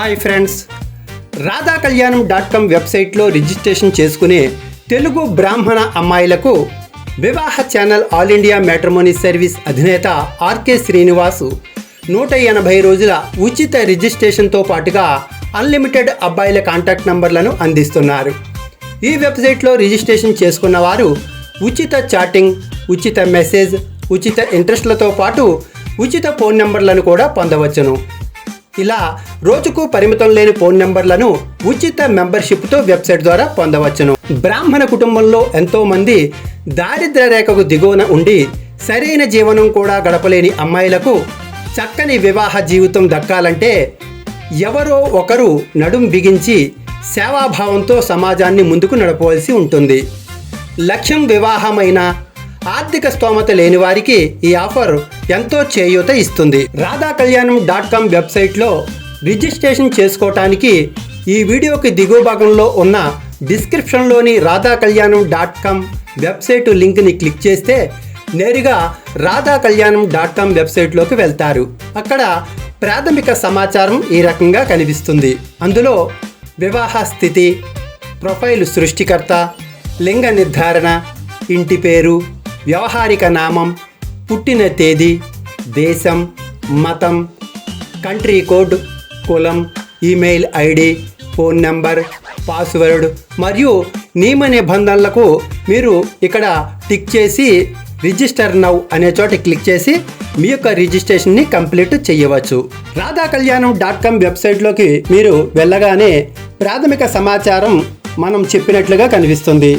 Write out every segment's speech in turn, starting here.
Hi friends, రాధాకళ్యాణం.com వెబ్సైట్లో registration చేసుకునే తెలుగు బ్రాహ్మణ అమ్మాయిలకు వివాహ channel all India matrimony service అధినేత ఆర్కే శ్రీనివాస్ 180 రోజుల ఉచిత రిజిస్ట్రేషన్తో పాటుగా అన్లిమిటెడ్ అబ్బాయిల కాంటాక్ట్ నంబర్లను అందిస్తున్నారు. ఈ వెబ్సైట్లో రిజిస్ట్రేషన్ చేసుకున్న వారు ఉచిత చాటింగ్, ఉచిత మెసేజ్, ఉచిత ఇంట్రెస్ట్లతో పాటు ఉచిత ఫోన్ నెంబర్లను కూడా పొందవచ్చును. ఇలా రోజుకు పరిమితం లేని ఫోన్ నెంబర్లను ఉచిత మెంబర్షిప్తో వెబ్సైట్ ద్వారా పొందవచ్చును. బ్రాహ్మణ కుటుంబంలో ఎంతోమంది దారిద్ర్య రేఖకు దిగువన ఉండి సరైన జీవనం కూడా గడపలేని అమ్మాయిలకు చక్కని వివాహ జీవితం దక్కాలంటే ఎవరో ఒకరు నడుం బిగించి సేవాభావంతో సమాజాన్ని ముందుకు నడపవలసి ఉంటుంది. లక్ష్యం వివాహమైన ఆర్థిక స్తోమత లేని వారికి ఈ ఆఫర్ ఎంతో చేయూత ఇస్తుంది. రాధాకళ్యాణం.com వెబ్సైట్లో రిజిస్ట్రేషన్ చేసుకోవటానికి ఈ వీడియోకి దిగువ భాగంలో ఉన్న డిస్క్రిప్షన్లోని రాధాకళ్యాణం.com వెబ్సైట్ లింక్ని క్లిక్ చేస్తే నేరుగా రాధాకళ్యాణం.com వెబ్సైట్లోకి వెళ్తారు. అక్కడ ప్రాథమిక సమాచారం ఈ రకంగా కనిపిస్తుంది. అందులో వివాహ స్థితి, ప్రొఫైల్ సృష్టికర్త, లింగ నిర్ధారణ, ఇంటి పేరు, వ్యవహారిక నామం, పుట్టిన తేదీ, దేశం, మతం, కంట్రీ కోడ్, కులం, email ID, phone number, password మరియు నియమ నిబంధనలకు మీరు ఇక్కడ టిక్ చేసి రిజిస్టర్ నౌ అనే చోట క్లిక్ చేసి మీ యొక్క రిజిస్ట్రేషన్ని కంప్లీట్ చేయవచ్చు. రాధాకళ్యాణం.com వెబ్సైట్లోకి మీరు వెళ్ళగానే ప్రాథమిక సమాచారం మనం చెప్పినట్లుగా కనిపిస్తుంది.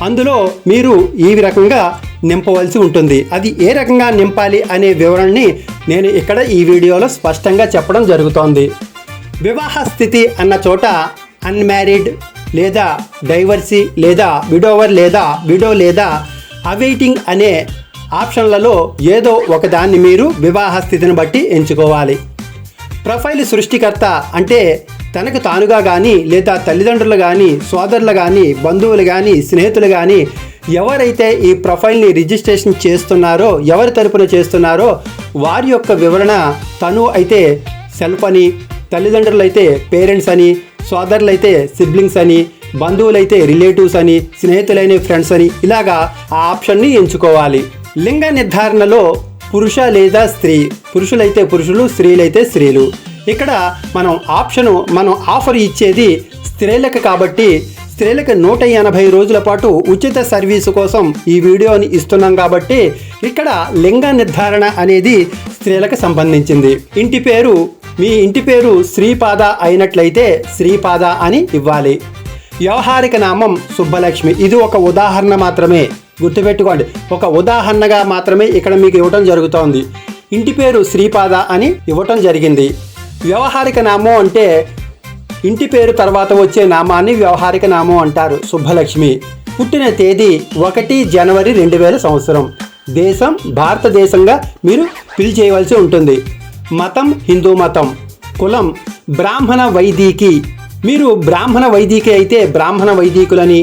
అందులో మీరు ఈ రకంగా నింపవలసి ఉంటుంది. అది ఏ రకంగా నింపాలి అనే వివరణని నేను ఇక్కడ ఈ వీడియోలో స్పష్టంగా చెప్పడం జరుగుతోంది. వివాహ స్థితి అన్న చోట అన్మ్యారీడ్ లేదా డైవర్సీ లేదా విడోవర్ లేదా విడో లేదా అవైటింగ్ అనే ఆప్షన్లలో ఏదో ఒకదాన్ని మీరు వివాహ స్థితిని బట్టి ఎంచుకోవాలి. ప్రొఫైల్ సృష్టికర్త అంటే తనకు తానుగా కానీ లేదా తల్లిదండ్రులు కానీ సోదరులు కానీ బంధువులు కానీ స్నేహితులు కానీ ఎవరైతే ఈ ప్రొఫైల్ని రిజిస్ట్రేషన్ చేస్తున్నారో, ఎవరి తరపున చేస్తున్నారో వారి యొక్క వివరణ తను అయితే సెల్ఫ్ అని, తల్లిదండ్రులు అయితే పేరెంట్స్ అని, సోదరులు అయితే సిబ్లింగ్స్ అని, బంధువులైతే రిలేటివ్స్ అని, స్నేహితులైన ఫ్రెండ్స్ అని ఇలాగా ఆ ఆప్షన్ని ఎంచుకోవాలి. లింగ నిర్ధారణలో పురుష లేదా స్త్రీ, పురుషులైతే పురుషులు, స్త్రీలైతే స్త్రీలు. ఇక్కడ మనం ఆఫర్ ఇచ్చేది స్త్రీలకు కాబట్టి స్త్రీలకు 180 రోజుల పాటు ఉచిత సర్వీసు కోసం ఈ వీడియోని ఇస్తున్నాం కాబట్టి ఇక్కడ లింగ నిర్ధారణ అనేది స్త్రీలకు సంబంధించింది. ఇంటి పేరు, మీ ఇంటి పేరు శ్రీపాద అయినట్లయితే శ్రీపాద అని ఇవ్వాలి. వ్యవహారిక నామం సుబ్బలక్ష్మి. ఇది ఒక ఉదాహరణ మాత్రమే, గుర్తుపెట్టుకోండి. ఒక ఉదాహరణగా మాత్రమే ఇక్కడ మీకు ఇవ్వటం జరుగుతోంది. ఇంటి పేరు శ్రీపాద అని ఇవ్వటం జరిగింది. వ్యవహారిక నామం అంటే ఇంటి పేరు తర్వాత వచ్చే నామాన్ని వ్యవహారిక నామం అంటారు. సుబ్బలక్ష్మి. పుట్టిన తేదీ 1 జనవరి 2000 సంవత్సరం. దేశం భారతదేశంగా మీరు ఫిల్ చేయవలసి ఉంటుంది. మతం హిందూ మతం. కులం బ్రాహ్మణ వైదికి. మీరు బ్రాహ్మణ వైదికి అయితే బ్రాహ్మణ వైదికులని,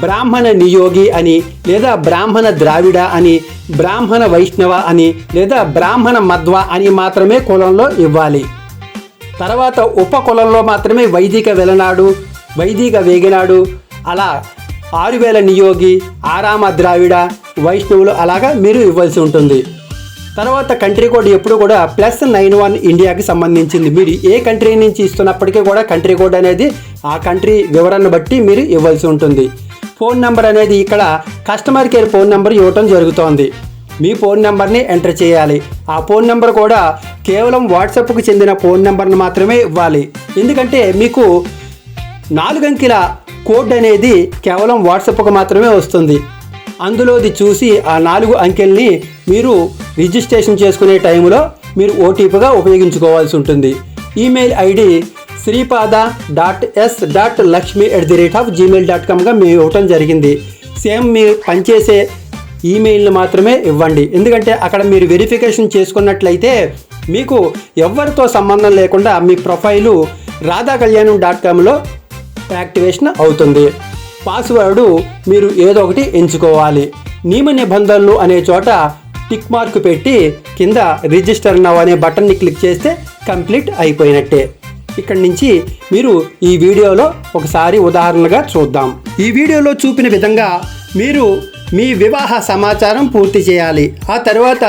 బ్రాహ్మణ నియోగి అని లేదా బ్రాహ్మణ ద్రావిడ అని, బ్రాహ్మణ వైష్ణవ అని లేదా బ్రాహ్మణ మధ్వ అని మాత్రమే కులంలో ఇవ్వాలి. తర్వాత ఉపకులంలో మాత్రమే వైదిక వెలనాడు, వైదిక వేగినాడు, అలా 6000 నియోగి, ఆరామ ద్రావిడ, వైష్ణవులు అలాగా మీరు ఇవ్వాల్సి ఉంటుంది. తర్వాత కంట్రీ కోడ్ ఎప్పుడు కూడా +91 ఇండియాకి సంబంధించింది. మీరు ఏ కంట్రీ నుంచి ఇస్తున్నప్పటికీ కూడా కంట్రీ కోడ్ అనేది ఆ కంట్రీ వివరణ బట్టి మీరు ఇవ్వాల్సి ఉంటుంది. ఫోన్ నెంబర్ అనేది ఇక్కడ కస్టమర్ కేర్ ఫోన్ నెంబర్ ఇవ్వటం జరుగుతోంది. మీ ఫోన్ నెంబర్ని ఎంటర్ చేయాలి. ఆ ఫోన్ నెంబర్ కూడా కేవలం వాట్సాప్కు చెందిన ఫోన్ నెంబర్ని మాత్రమే ఇవ్వాలి. ఎందుకంటే మీకు 4 అంకెల కోడ్ అనేది కేవలం వాట్సాప్కు మాత్రమే వస్తుంది. అందులోది చూసి ఆ 4 అంకెల్ని మీరు రిజిస్ట్రేషన్ చేసుకునే టైంలో మీరు ఓటీపీగా ఉపయోగించుకోవాల్సి ఉంటుంది. ఈమెయిల్ ఐడి sripada.s.lakshmi@gmail.comగా మేము ఇవ్వటం జరిగింది. సేమ్ మీరు పనిచేసే ఈమెయిల్ని మాత్రమే ఇవ్వండి. ఎందుకంటే అక్కడ మీరు వెరిఫికేషన్ చేసుకున్నట్లయితే మీకు ఎవరితో సంబంధం లేకుండా మీ ప్రొఫైలు రాధాకళ్యాణం.comలో యాక్టివేషన్ అవుతుంది. పాస్వర్డు మీరు ఏదో ఒకటి ఎంచుకోవాలి. నియమ నిబంధనలు అనే చోట టిక్ మార్క్ పెట్టి కింద రిజిస్టర్ నౌ అనే బటన్ని క్లిక్ చేస్తే కంప్లీట్ అయిపోయినట్టే. ఇక్కడి నుంచి మీరు ఈ వీడియోలో ఒకసారి ఉదాహరణగా చూద్దాం. ఈ వీడియోలో చూపిన విధంగా మీరు మీ వివాహ సమాచారం పూర్తి చేయాలి. ఆ తర్వాత